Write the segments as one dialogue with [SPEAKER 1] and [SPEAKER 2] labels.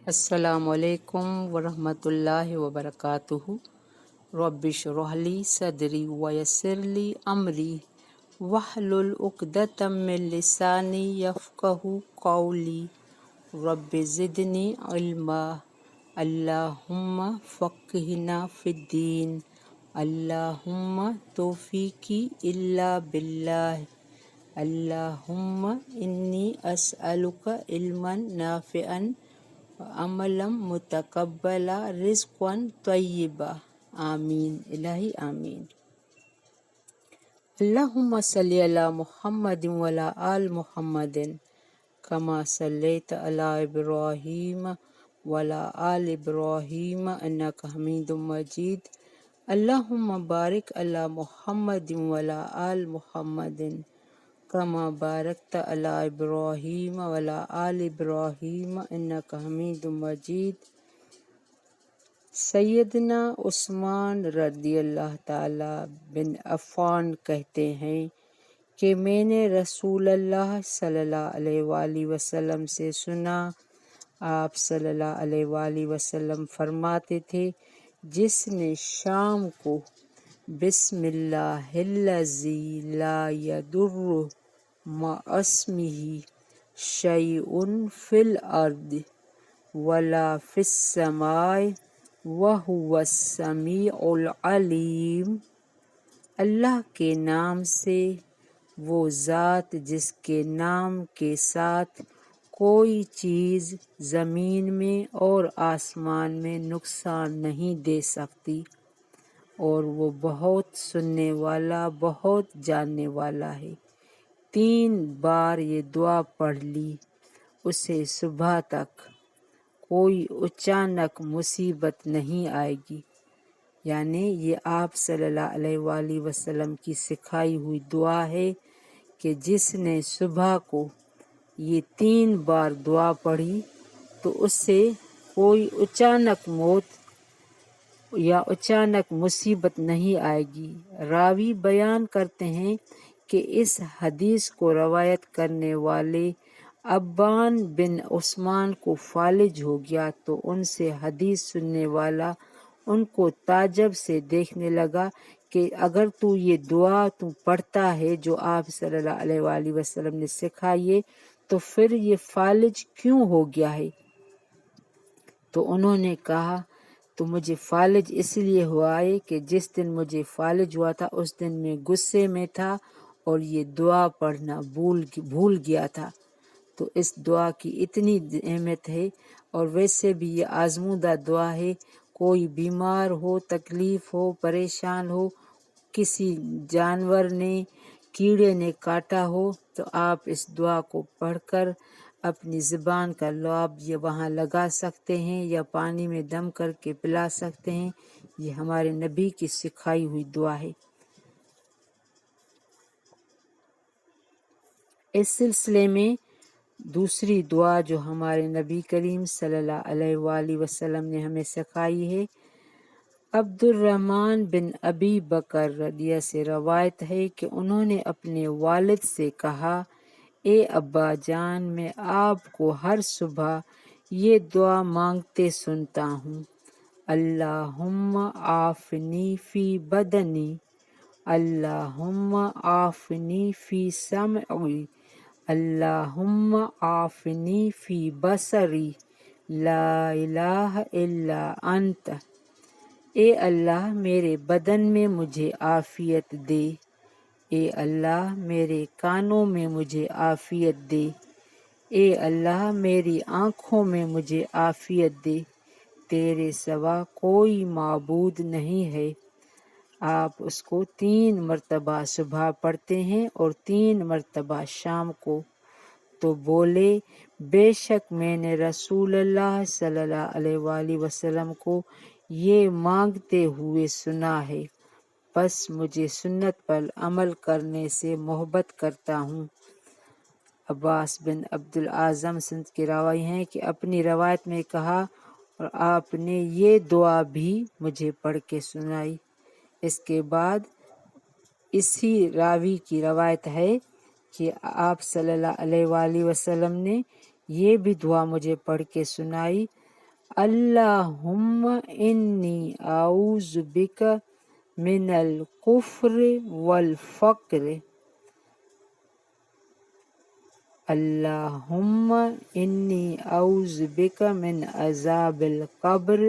[SPEAKER 1] السلام علیکم ورحمۃ اللہ وبرکاتہ۔ رب اشرح لی صدری ویسر لی امری واحلل عقدۃ من لسانی یفقہوا قولی۔ رب زدنی علما، اللہم فقہنا فی الدین، اللہم توفیقی الا باللہ، اللہم انی اسألک علما نافعا عملا متقبلا رزقا طیبا، آمین الہی آمین۔ اللہم صلی علی محمد وعلی آل محمد کما صلیت علی ابراہیم وعلی آل ابراہیم انک حمید مجید۔ اللہم بارک علی محمد وعلی آل محمد کما بارکت علی ابراہیم وعلی آل ابراہیم انک حمید مجید۔ سیدنا عثمان رضی اللہ تعالی بن عفان کہتے ہیں کہ میں نے رسول اللہ صلی اللہ علیہ وآلہ وسلم سے سنا، آپ صلی اللہ علیہ وآلہ وسلم فرماتے تھے، جس نے شام کو بسم اللہ الذی لا یضر مع اسمہ شیء فی الارض ولا فی السماء وہو السمیع العلیم، اللہ کے نام سے، وہ ذات جس کے نام کے ساتھ کوئی چیز زمین میں اور آسمان میں نقصان نہیں دے سکتی، اور وہ بہت سننے والا بہت جاننے والا ہے۔ 3 بار یہ دعا پڑھ لی، اسے صبح تک کوئی اچانک مصیبت نہیں آئے گی۔ یعنی یہ آپ صلی اللہ علیہ وآلہ وسلم کی سکھائی ہوئی دعا ہے کہ جس نے صبح کو یہ 3 بار دعا پڑھی تو اس سے کوئی اچانک موت یا اچانک مصیبت نہیں آئے گی۔ راوی بیان کرتے ہیں کہ اس حدیث کو روایت کرنے والے ابان بن عثمان کو فالج ہو گیا تو ان سے حدیث سننے والا ان کو تعجب سے دیکھنے لگا کہ اگر تو یہ دعا پڑھتا ہے جو آپ صلی اللہ علیہ وآلہ وسلم نے سکھائی ہے تو پھر یہ فالج کیوں ہو گیا ہے؟ تو انہوں نے کہا، تو مجھے فالج اس لیے ہوا ہے کہ جس دن مجھے فالج ہوا تھا اس دن میں غصے میں تھا اور یہ دعا پڑھنا بھول گیا تھا۔ تو اس دعا کی اتنی اہمیت ہے، اور ویسے بھی یہ آزمودہ دعا ہے۔ کوئی بیمار ہو، تکلیف ہو، پریشان ہو، کسی جانور نے کیڑے نے کاٹا ہو تو آپ اس دعا کو پڑھ کر اپنی زبان کا لعاب یہ وہاں لگا سکتے ہیں یا پانی میں دم کر کے پلا سکتے ہیں۔ یہ ہمارے نبی کی سکھائی ہوئی دعا ہے۔ اس سلسلے میں دوسری دعا جو ہمارے نبی کریم صلی اللہ علیہ وآلہ وسلم نے ہمیں سکھائی ہے، عبد الرحمن بن ابی بکر رضی اللہ سے روایت ہے کہ انہوں نے اپنے والد سے کہا، اے ابا جان، میں آپ کو ہر صبح یہ دعا مانگتے سنتا ہوں، اللہم عافنی فی بدنی، اللہم عافنی فی سمعی، اللہم عافنی فی بصری، لا الہ الا انت۔ اے اللہ میرے بدن میں مجھے عافیت دے، اے اللہ میرے کانوں میں مجھے عافیت دے، اے اللہ میری آنکھوں میں مجھے عافیت دے، تیرے سوا کوئی معبود نہیں ہے۔ آپ اس کو 3 مرتبہ صبح پڑھتے ہیں اور 3 مرتبہ شام کو۔ تو بولے، بے شک میں نے رسول اللہ صلی اللہ علیہ وآلہ وسلم کو یہ مانگتے ہوئے سنا ہے، بس مجھے سنت پر عمل کرنے سے محبت کرتا ہوں۔ عباس بن عبد العظم سند کی راوی ہیں کہ اپنی روایت میں کہا، اور آپ نے یہ دعا بھی مجھے پڑھ کے سنائی۔ اس کے بعد اسی راوی کی روایت ہے کہ آپ صلی اللہ علیہ وآلہ وسلم نے یہ بھی دعا مجھے پڑھ کے سنائی، اللہم انی اعوذ بک من الکفر والفقر، اللہم انی اعوذ بک من عذاب القبر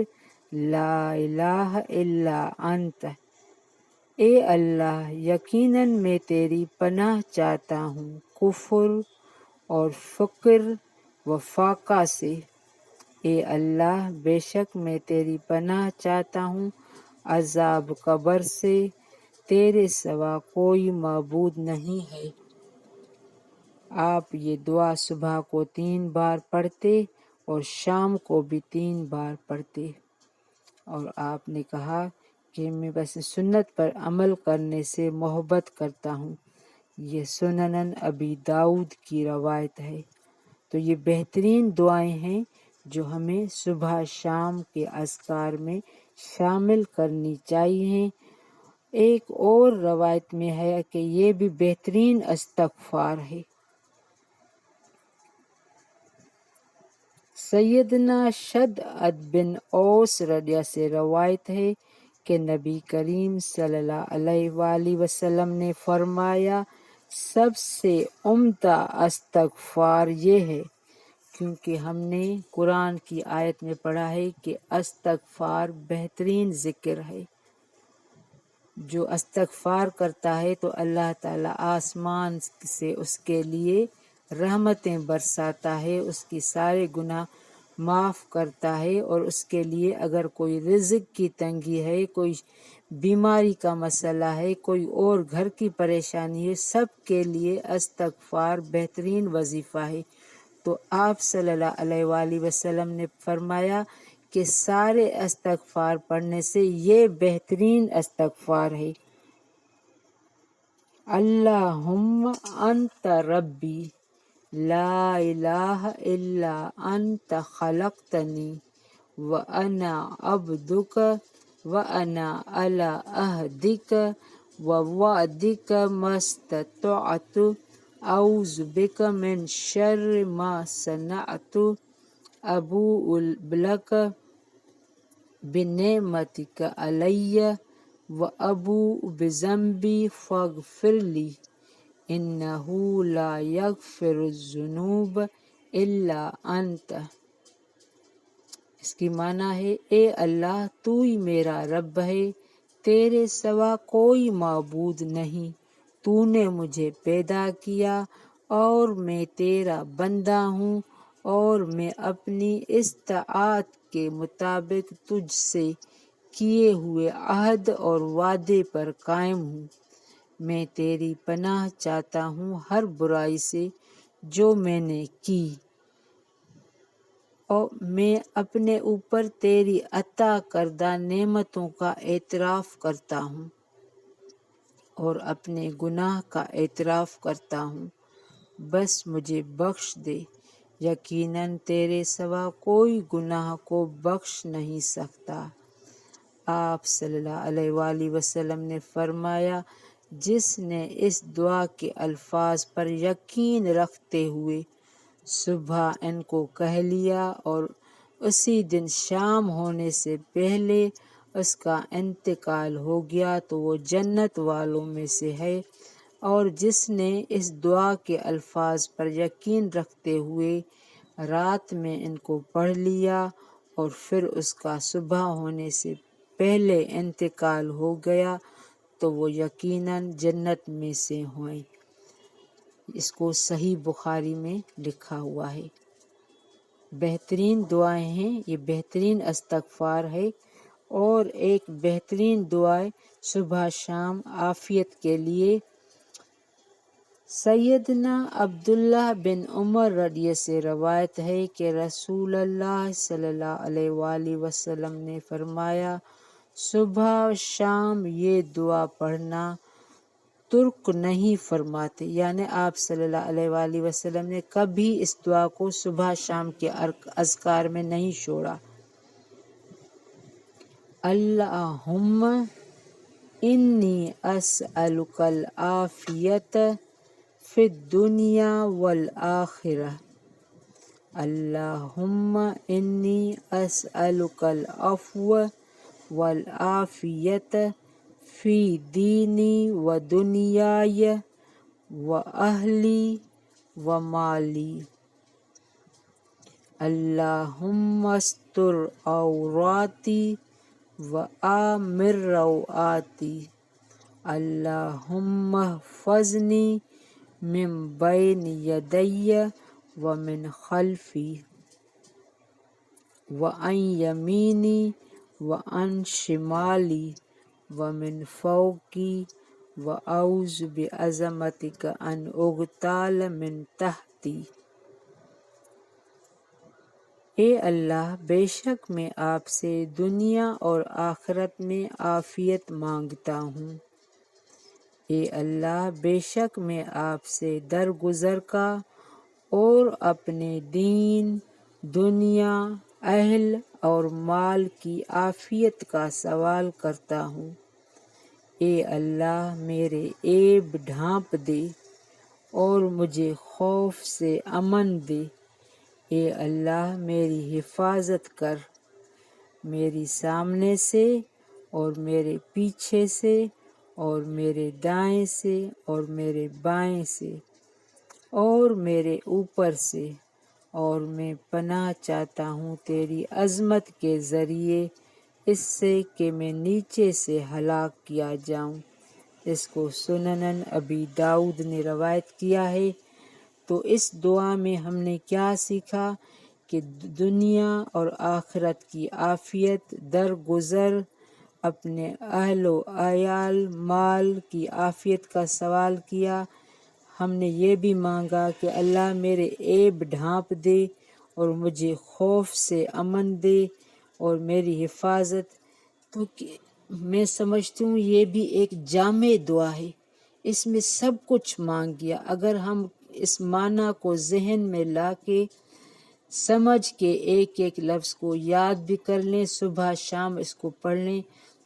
[SPEAKER 1] لا الہ الا انت۔ اے اللہ، یقیناً میں تیری پناہ چاہتا ہوں کفر اور فقر و فاقہ سے۔ اے اللہ، بے شک میں تیری پناہ چاہتا ہوں عذاب قبر سے، تیرے سوا کوئی معبود نہیں ہے۔ آپ یہ دعا صبح کو 3 بار پڑھتے اور شام کو بھی 3 بار پڑھتے، اور آپ نے کہا کہ میں بس سنت پر عمل کرنے سے محبت کرتا ہوں۔ یہ سنن ابی داؤد کی روایت ہے۔ تو یہ بہترین دعائیں ہیں جو ہمیں صبح شام کے اذکار میں شامل کرنی چاہیے۔ ایک اور روایت میں ہے کہ یہ بھی بہترین استغفار ہے۔ سیدنا شداد بن اوس رضی اللہ سے روایت ہے کہ نبی کریم صلی اللہ علیہ وآلہ وسلم نے فرمایا، سب سے عمدہ استغفار یہ ہے، کیونکہ ہم نے قرآن کی آیت میں پڑھا ہے کہ استغفار بہترین ذکر ہے۔ جو استغفار کرتا ہے تو اللہ تعالیٰ آسمان سے اس کے لیے رحمتیں برساتا ہے، اس کی سارے گناہ معاف کرتا ہے، اور اس کے لیے اگر کوئی رزق کی تنگی ہے، کوئی بیماری کا مسئلہ ہے، کوئی اور گھر کی پریشانی ہے، سب کے لیے استغفار بہترین وظیفہ ہے۔ تو آپ صلی اللہ علیہ وآلہ وسلم نے فرمایا کہ سارے استغفار پڑھنے سے یہ بہترین استغفار ہے۔ اللہم انت ربی لا الہ الا انت خلقتنی وانا عبدک وانا علی عہدک ووعدک ما استطعت اعوذ بک من شر ما صنعت ابوء لک بنعمتک علی وابوء بذنبی فاغفر لی انہ لا یغفر الذنوب الا انت۔ اس کی معنی ہے، اے اللہ، تو ہی میرا رب ہے، تیرے سوا کوئی معبود نہیں، تو نے مجھے پیدا کیا اور میں تیرا بندہ ہوں، اور میں اپنی استطاعت کے مطابق تجھ سے کیے ہوئے عہد اور وعدے پر قائم ہوں۔ میں تیری پناہ چاہتا ہوں ہر برائی سے جو میں نے کی، اور میں اپنے اوپر تیری عطا کردہ نعمتوں کا اعتراف کرتا ہوں اور اپنے گناہ کا اعتراف کرتا ہوں، بس مجھے بخش دے، یقیناً تیرے سوا کوئی گناہ کو بخش نہیں سکتا۔ آپ صلی اللہ علیہ وآلہ وسلم نے فرمایا، جس نے اس دعا کے الفاظ پر یقین رکھتے ہوئے صبح ان کو کہہ لیا اور اسی دن شام ہونے سے پہلے اس کا انتقال ہو گیا تو وہ جنت والوں میں سے ہے، اور جس نے اس دعا کے الفاظ پر یقین رکھتے ہوئے رات میں ان کو پڑھ لیا اور پھر اس کا صبح ہونے سے پہلے انتقال ہو گیا تو وہ یقیناً جنت میں سے ہوئیں۔ اس کو صحیح بخاری میں لکھا ہوا ہے۔ بہترین دعائیں ہیں، یہ بہترین استغفار ہے، اور ایک بہترین دعائیں صبح شام عافیت کے لیے۔ سیدنا عبداللہ بن عمر رضی اللہ سے روایت ہے کہ رسول اللہ صلی اللہ علیہ وآلہ وسلم نے فرمایا، صبح و شام یہ دعا پڑھنا ترک نہیں فرماتے، یعنی آپ صلی اللہ علیہ وآلہ وسلم نے کبھی اس دعا کو صبح شام کے اذکار میں نہیں چھوڑا۔ اللہم انی اسألک العافیۃ فی الدنیا والآخرہ، اللہم انی اسألک العفو والعافیت فی دینی و دنیای و اہلی و مالی۔ اللہم استر عوراتی و آمر روآتی۔ اللہم احفظنی من بین یدی و من خلفی و عن یمینی و عن شمالی و من فوقی و اعوذ بعظمتک ان اغتال من تحتی۔ اے اللہ، بے شک میں آپ سے دنیا اور آخرت میں عافیت مانگتا ہوں۔ اے اللہ، بے شک میں آپ سے درگزر کا اور اپنے دین، دنیا، اہل اور مال کی عافیت کا سوال کرتا ہوں۔ اے اللہ، میرے عیب ڈھانپ دے اور مجھے خوف سے امن دے۔ اے اللہ، میری حفاظت کر، میری سامنے سے اور میرے پیچھے سے اور میرے دائیں سے اور میرے بائیں سے اور میرے اوپر سے، اور میں پناہ چاہتا ہوں تیری عظمت کے ذریعے اس سے کہ میں نیچے سے ہلاک کیا جاؤں۔ اس کو سنن ابی داؤد نے روایت کیا ہے۔ تو اس دعا میں ہم نے کیا سیکھا کہ دنیا اور آخرت کی عافیت، درگزر، اپنے اہل و عیال، مال کی عافیت کا سوال کیا۔ ہم نے یہ بھی مانگا کہ اللہ میرے عیب ڈھانپ دے اور مجھے خوف سے امن دے اور میری حفاظت۔ تو میں سمجھتی ہوں یہ بھی ایک جامع دعا ہے، اس میں سب کچھ مانگ گیا۔ اگر ہم اس معنی کو ذہن میں لا کے سمجھ کے ایک ایک لفظ کو یاد بھی کر لیں، صبح شام اس کو پڑھ لیں،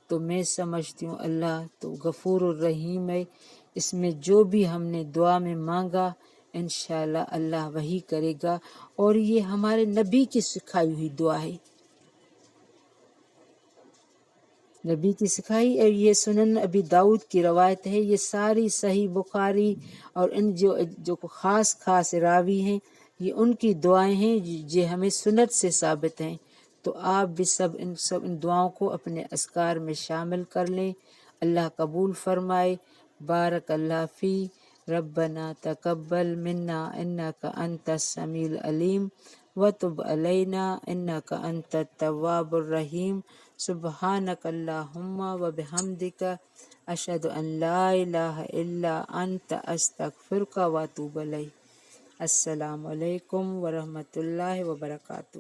[SPEAKER 1] تو میں سمجھتی ہوں اللہ تو غفور الرحیم ہے۔ اس میں جو بھی ہم نے دعا میں مانگا انشاءاللہ اللہ وہی کرے گا، اور یہ ہمارے نبی کی سکھائی ہوئی دعا ہے، نبی کی سکھائی۔ اور یہ سنن ابی داؤد کی روایت ہے، یہ ساری صحیح بخاری اور ان جو خاص خاص راوی ہیں، یہ ان کی دعائیں ہیں جو ہمیں سنت سے ثابت ہیں۔ تو آپ بھی ان دعاؤں کو اپنے اذکار میں شامل کر لیں، اللہ قبول فرمائے۔ بارک اللہ فی، ربنا تقبل منا انک انت السمیع العلیم وتب علینا انک انت التواب الرحیم۔ سبحانک اللہم وبحمدک اشہد ان لا الہ الا انت استغفرک واتوب الیک۔ السلام علیکم ورحمۃ اللہ وبرکاتہ۔